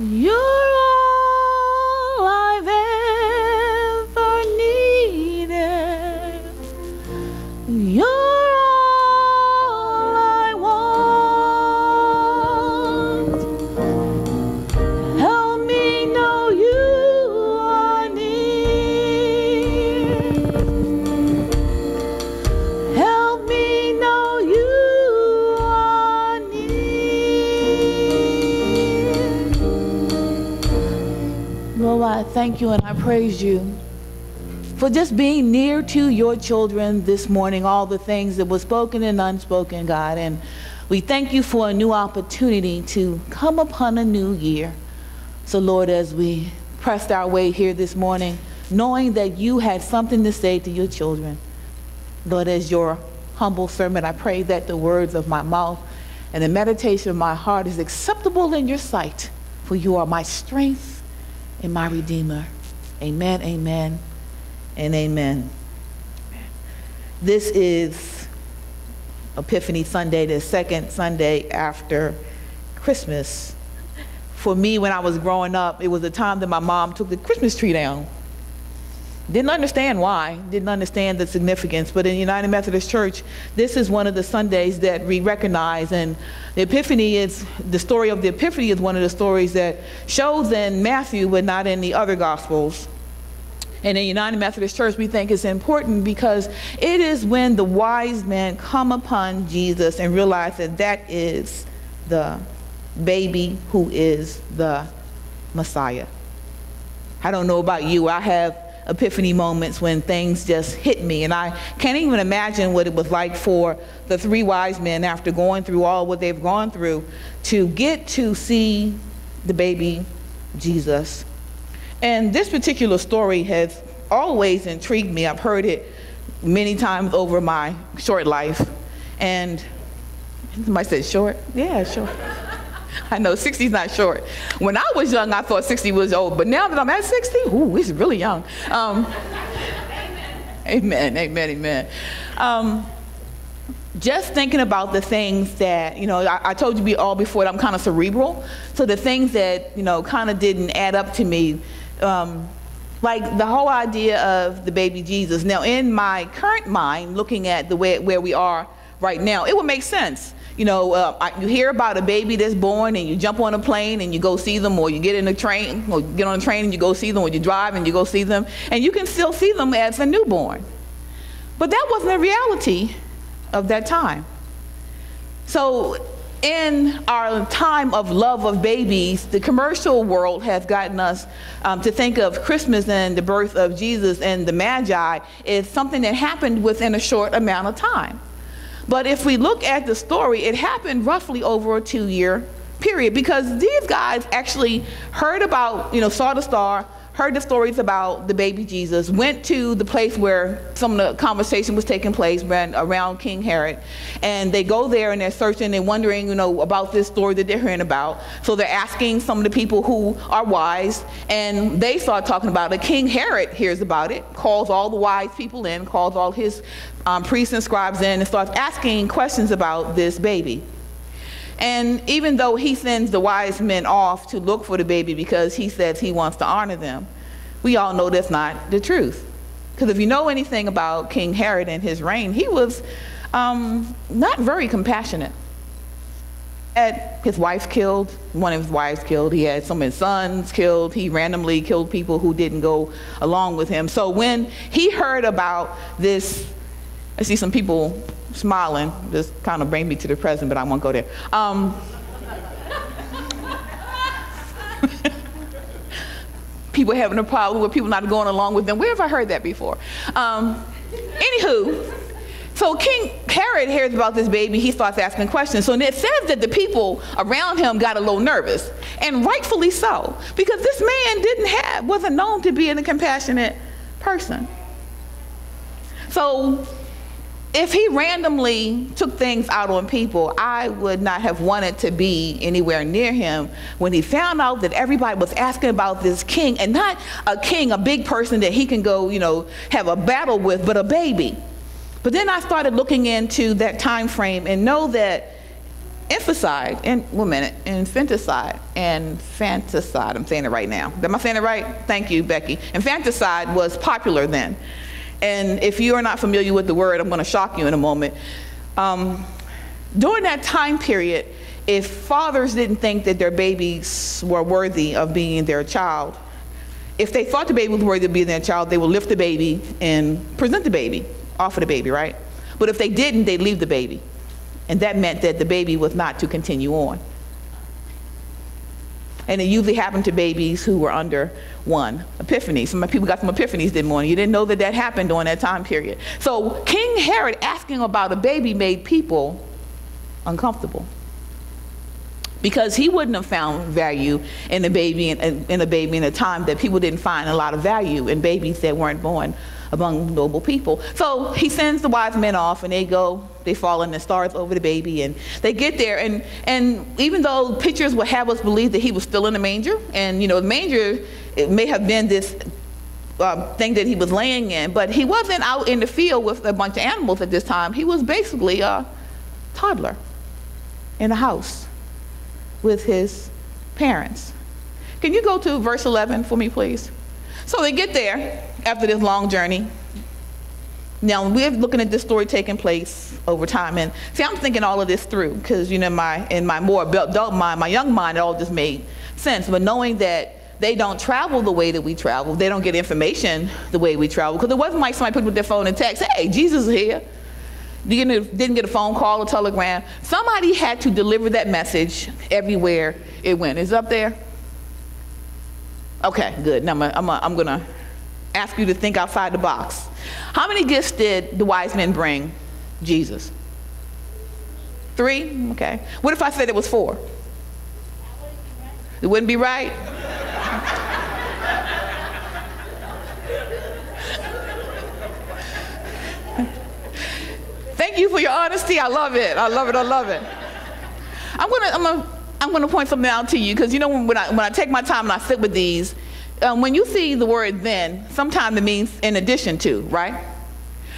You're all I've ever needed. You're all I want. Help me know you are near. Help me know you are near. Lord, I thank you and I praise you for just being near to your children this morning, all the things that were spoken and unspoken, God. And we thank you for a new opportunity to come upon a new year. So, Lord, as we pressed our way here this morning, knowing that you had something to say to your children, Lord, as your humble servant, I pray that the words of my mouth and the meditation of my heart is acceptable in your sight, for you are my strength and my Redeemer. Amen, amen, and amen. This is Epiphany Sunday, the second Sunday after Christmas. For me, when I was growing up, it was the time that my mom took the Christmas tree down. Didn't understand why, didn't understand the significance, but in United Methodist Church, this is one of the Sundays that we recognize, and the Epiphany is, the story of the Epiphany is one of the stories that shows in Matthew, but not in the other Gospels. And in United Methodist Church, we think it's important because it is when the wise men come upon Jesus and realize that that is the baby who is the Messiah. I don't know about you, I have epiphany moments when things just hit me, and I can't even imagine what it was like for the three wise men after going through all what they've gone through to get to see the baby Jesus. And this particular story has always intrigued me. I've heard it many times over my short life. And somebody said short? Yeah, short. I know 60 is not short. When I was young, I thought 60 was old, but now that I'm at 60, ooh, it's really young. Amen, amen, amen. Just thinking about the things that, I told you all before that I'm kind of cerebral. So the things that, kind of didn't add up to me, like the whole idea of the baby Jesus. Now, in my current mind, looking at the way where we are right now, it would make sense. You hear about a baby that's born and you jump on a plane and you go see them, or you get in a train, or get on a train and you go see them, or you drive and you go see them, and you can still see them as a newborn. But that wasn't the reality of that time. So in our time of love of babies, the commercial world has gotten us to think of Christmas and the birth of Jesus and the Magi as something that happened within a short amount of time. But if we look at the story, it happened roughly over a 2-year period, because these guys actually heard about, saw the star, heard the stories about the baby Jesus, went to the place where some of the conversation was taking place around King Herod, and they go there and they're searching, they're wondering, about this story that they're hearing about. So they're asking some of the people who are wise, and they start talking about it. King Herod hears about it, calls all the wise people in, calls all his priests and scribes in, and starts asking questions about this baby. And even though he sends the wise men off to look for the baby because he says he wants to honor them, we all know that's not the truth. Because if you know anything about King Herod and his reign, he was not very compassionate. He had his wife killed, one of his wives killed, he had some of his sons killed, he randomly killed people who didn't go along with him. So when he heard about this, I see some people smiling, just kind of bring me to the present, but I won't go there. People having a problem with people not going along with them. Where have I heard that before? Anywho, so King Herod hears about this baby, he starts asking questions. So it says that the people around him got a little nervous, and rightfully so, because this man wasn't known to be a compassionate person. So if he randomly took things out on people, I would not have wanted to be anywhere near him when he found out that everybody was asking about this king, and not a king, a big person that he can go, have a battle with, but a baby. But then I started looking into that time frame and know that infanticide, I'm saying it right now. Am I saying it right? Thank you, Becky. Infanticide was popular then. And if you are not familiar with the word, I'm going to shock you in a moment. During that time period, if fathers didn't think that their babies were worthy of being their child, if they thought the baby was worthy of being their child, they would lift the baby and present the baby, offer the baby, right? But if they didn't, they'd leave the baby. And that meant that the baby was not to continue on. And it usually happened to babies who were under one epiphany. Some people got some epiphanies this morning. You didn't know that that happened during that time period. So King Herod asking about a baby made people uncomfortable, because he wouldn't have found value in a baby in a time that people didn't find a lot of value in babies that weren't born among noble people. So he sends the wise men off, and they fall in the stars over the baby, and they get there, and even though pictures would have us believe that he was still in the manger, and the manger, it may have been this thing that he was laying in, but he wasn't out in the field with a bunch of animals at this time. He was basically a toddler in a house with his parents. Can you go to verse 11 for me, please? So they get there after this long journey. Now we're looking at this story taking place over time, and see, I'm thinking all of this through, because in my more adult mind, my young mind, it all just made sense. But knowing that they don't travel the way that we travel, they don't get information the way we travel, because it wasn't like somebody picked up their phone and text, "Hey, Jesus is here." Didn't get a phone call or telegram. Somebody had to deliver that message everywhere it went. Is it up there? Okay, good. Now I'm gonna ask you to think outside the box. How many gifts did the wise men bring Jesus? 3? Okay. What if I said it was 4? It wouldn't be right? Thank you for your honesty. I love it. I love it. I love it. I'm gonna point something out to you, because when I take my time and I sit with these, when you see the word "then," sometimes it means in addition to, right?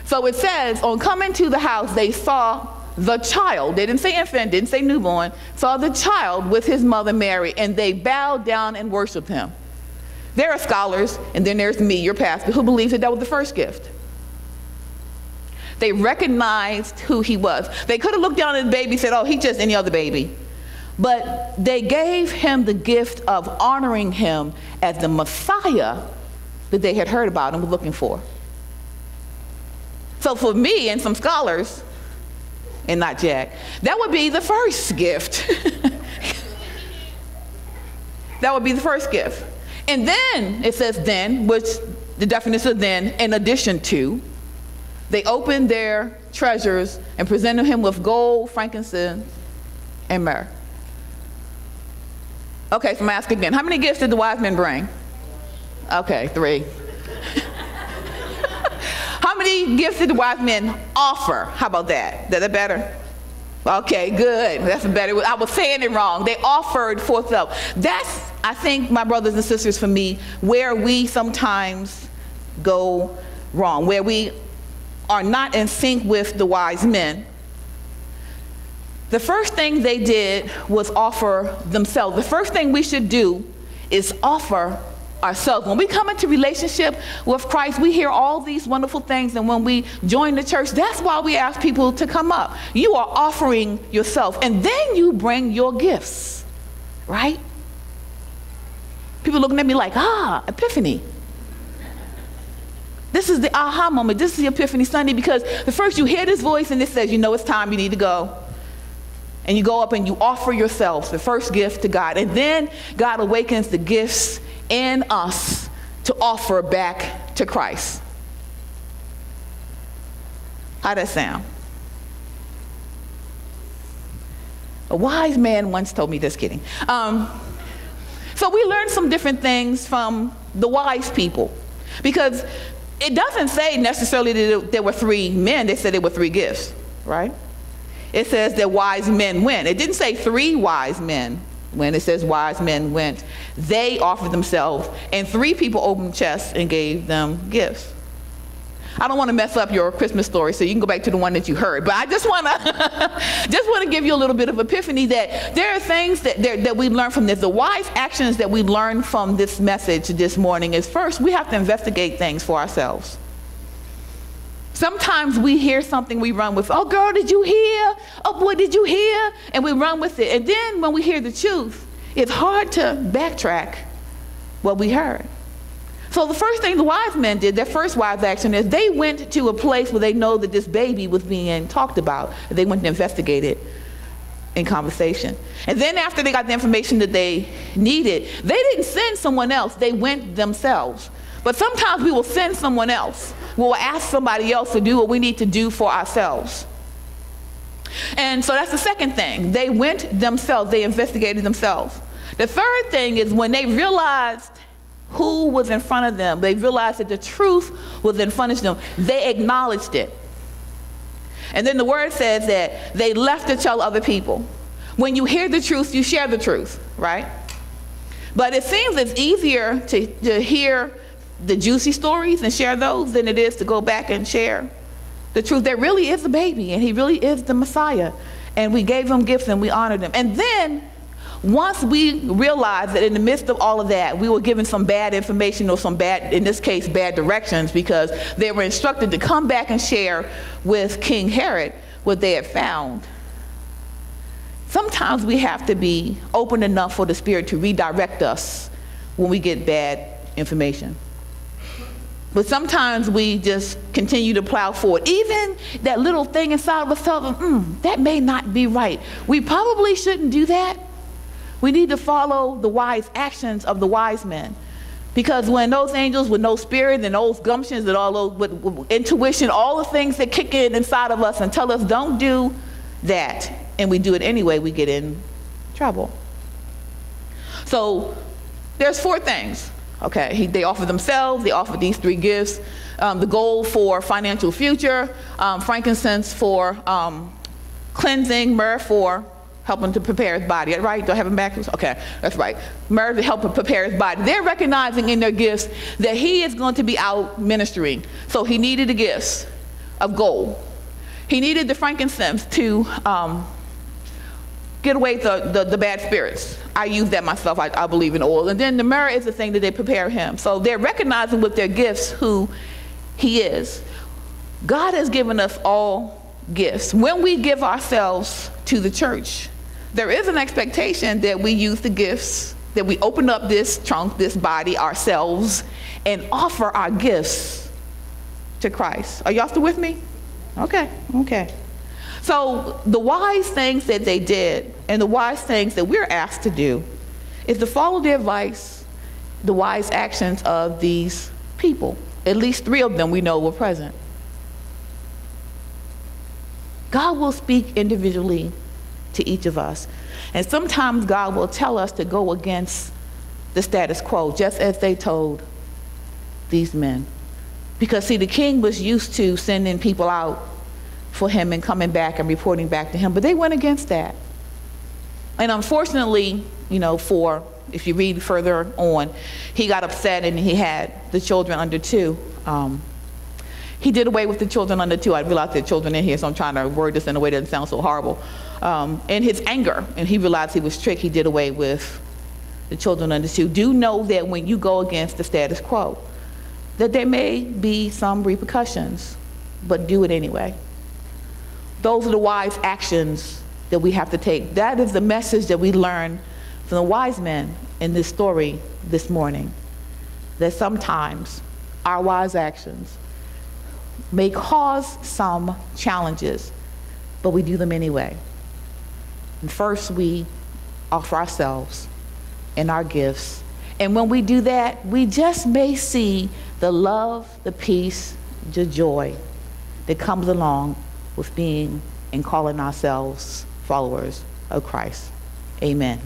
So it says, on coming to the house, they saw the child. They didn't say infant, didn't say newborn. Saw the child with his mother Mary, and they bowed down and worshiped him. There are scholars, and then there's me, your pastor, who believes that was the first gift. They recognized who he was. They could have looked down at the baby and said, "Oh, he's just any other baby." But they gave him the gift of honoring him as the Messiah that they had heard about and were looking for. So for me and some scholars, and not Jack, that would be the first gift. That would be the first gift. And then it says then, which the definition of then, in addition to, they opened their treasures and presented him with gold, frankincense, and myrrh. Okay, so I'm asking again. How many gifts did the wise men bring? Okay, 3. How many gifts did the wise men offer? How about that? Is that better? Okay, good. That's better. I was saying it wrong. They offered for self. That's, I think, my brothers and sisters, for me, where we sometimes go wrong, where we are not in sync with the wise men. The first thing they did was offer themselves. The first thing we should do is offer ourselves. When we come into relationship with Christ, we hear all these wonderful things, and when we join the church, that's why we ask people to come up. You are offering yourself, and then you bring your gifts, right? People looking at me like, Epiphany. This is the aha moment. This is the Epiphany Sunday, because the first you hear this voice and it says, it's time, you need to go. And you go up and you offer yourselves, the first gift, to God. And then God awakens the gifts in us to offer back to Christ. How'd that sound? A wise man once told me this, kidding. So we learned some different things from the wise people, because it doesn't say necessarily that there were 3 men. They said there were 3 gifts, right? It says that wise men went. It didn't say 3 wise men went. It says wise men went. They offered themselves, and 3 people opened chests and gave them gifts. I don't want to mess up your Christmas story, so you can go back to the one that you heard. But I just want to give you a little bit of epiphany that there are things that we learn from this. The wise actions that we learn from this message this morning is, first, we have to investigate things for ourselves. Sometimes we hear something, we run with, oh girl, did you hear? Oh boy, did you hear? And we run with it. And then when we hear the truth, it's hard to backtrack what we heard. So the first thing the wise men did, their first wise action, is they went to a place where they know that this baby was being talked about. They went to investigate it in conversation. And then after they got the information that they needed, they didn't send someone else, they went themselves. But sometimes we will send someone else. We'll ask somebody else to do what we need to do for ourselves. And so that's the second thing. They went themselves. They investigated themselves. The third thing is when they realized who was in front of them, they realized that the truth was in front of them, they acknowledged it. And then the word says that they left to tell other people. When you hear the truth, you share the truth, right? But it seems it's easier to hear the juicy stories and share those than it is to go back and share the truth. There really is a baby, and he really is the Messiah. And we gave him gifts and we honored him. And then once we realized that in the midst of all of that, we were given some bad information or some bad, in this case, bad directions, because they were instructed to come back and share with King Herod what they had found. Sometimes we have to be open enough for the Spirit to redirect us when we get bad information. But sometimes we just continue to plow forward. Even that little thing inside of us tells them, that may not be right. We probably shouldn't do that. We need to follow the wise actions of the wise men. Because when those angels with no spirit and those gumptions and all those with intuition, all the things that kick in inside of us and tell us don't do that, and we do it anyway, we get in trouble. So there's 4 things. Okay, they offer themselves, they offer these 3 gifts. The gold for financial future, frankincense for cleansing, myrrh for helping to prepare his body. Right? Do I have it backwards? Okay, that's right. Myrrh to help him prepare his body. They're recognizing in their gifts that he is going to be out ministering. So he needed the gifts of gold. He needed the frankincense to get away the bad spirits. I use that myself. I believe in oil. And then the myrrh is the thing that they prepare him. So they're recognizing with their gifts who he is. God has given us all gifts. When we give ourselves to the church, there is an expectation that we use the gifts, that we open up this trunk, this body, ourselves, and offer our gifts to Christ. Are y'all still with me? Okay. So the wise things that they did and the wise things that we're asked to do is to follow the advice, the wise actions of these people. At least 3 of them we know were present. God will speak individually to each of us. And sometimes God will tell us to go against the status quo, just as they told these men. Because see, the king was used to sending people out for him and coming back and reporting back to him, but they went against that. And unfortunately, if you read further on, he got upset and he had the children under 2. He did away with the children under 2. I realized there are children in here, so I'm trying to word this in a way that doesn't sound so horrible. In his anger, and he realized he was tricked, he did away with the children under 2. Do know that when you go against the status quo, that there may be some repercussions, but do it anyway. Those are the wise actions that we have to take. That is the message that we learn from the wise men in this story this morning. That sometimes our wise actions may cause some challenges, but we do them anyway. And first we offer ourselves and our gifts. And when we do that, we just may see the love, the peace, the joy that comes along with being and calling ourselves followers of Christ. Amen.